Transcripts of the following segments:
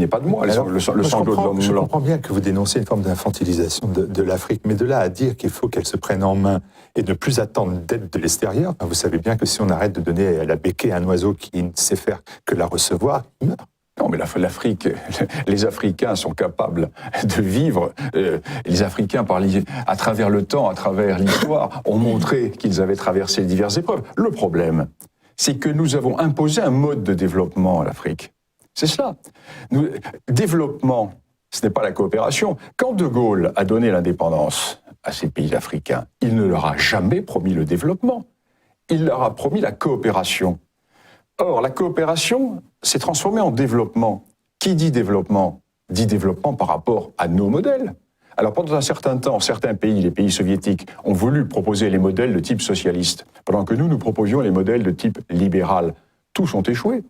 pas de moi, Alors, le sanglot de l'homme je blanc. comprends bien que vous dénoncez une forme d'infantilisation de l'Afrique, mais de là à dire qu'il faut qu'elle se prenne en main et ne plus attendre d'aide de l'extérieur, vous savez bien que si on arrête de donner à la béquille à un oiseau qui ne sait faire que la recevoir, il meurt. Non, mais l'Afrique, les Africains sont capables de vivre. Les Africains, à travers le temps, à travers l'histoire, ont montré qu'ils avaient traversé diverses épreuves. Le problème, c'est que nous avons imposé un mode de développement à l'Afrique. C'est cela. Développement, ce n'est pas la coopération. Quand De Gaulle a donné l'indépendance à ces pays africains, il ne leur a jamais promis le développement. Il leur a promis la coopération. Or, la coopération s'est transformée en développement. Qui dit développement par rapport à nos modèles. Alors, pendant un certain temps, certains pays, les pays soviétiques, ont voulu proposer les modèles de type socialiste, pendant que nous proposions les modèles de type libéral. Tous ont échoué.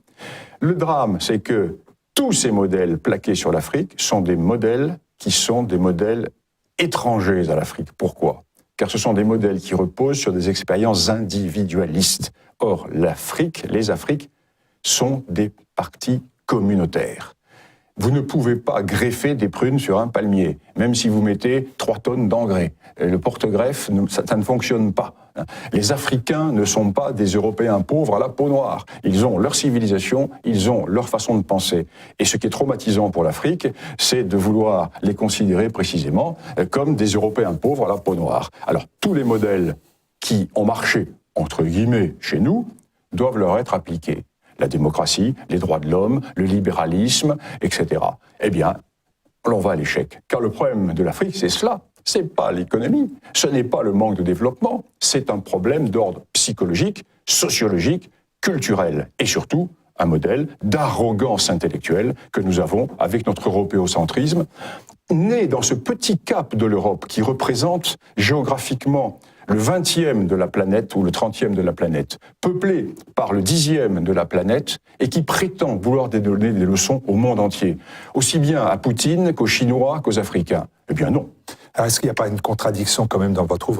Le drame, c'est que tous ces modèles plaqués sur l'Afrique sont des modèles qui sont des modèles étrangers à l'Afrique. Pourquoi ? Car ce sont des modèles qui reposent sur des expériences individualistes. Or, l'Afrique, les Afriques, sont des partis communautaires. Vous ne pouvez pas greffer des prunes sur un palmier, même si vous mettez 3 tonnes d'engrais. Le porte-greffe, ça ne fonctionne pas. Les Africains ne sont pas des Européens pauvres à la peau noire. Ils ont leur civilisation, ils ont leur façon de penser. Et ce qui est traumatisant pour l'Afrique, c'est de vouloir les considérer précisément comme des Européens pauvres à la peau noire. Alors, tous les modèles qui ont marché, entre guillemets, chez nous, doivent leur être appliqués. La démocratie, les droits de l'homme, le libéralisme, etc. Eh bien, on va à l'échec. Car le problème de l'Afrique, c'est cela. C'est pas l'économie, ce n'est pas le manque de développement, c'est un problème d'ordre psychologique, sociologique, culturel et surtout un modèle d'arrogance intellectuelle que nous avons avec notre européocentrisme, né dans ce petit cap de l'Europe qui représente géographiquement le 20e de la planète ou le 30e de la planète, peuplé par le 10e de la planète et qui prétend vouloir donner des leçons au monde entier, aussi bien à Poutine qu'aux Chinois qu'aux Africains. Eh bien non. Alors, est-ce qu'il n'y a pas une contradiction quand même dans votre ouvrage ?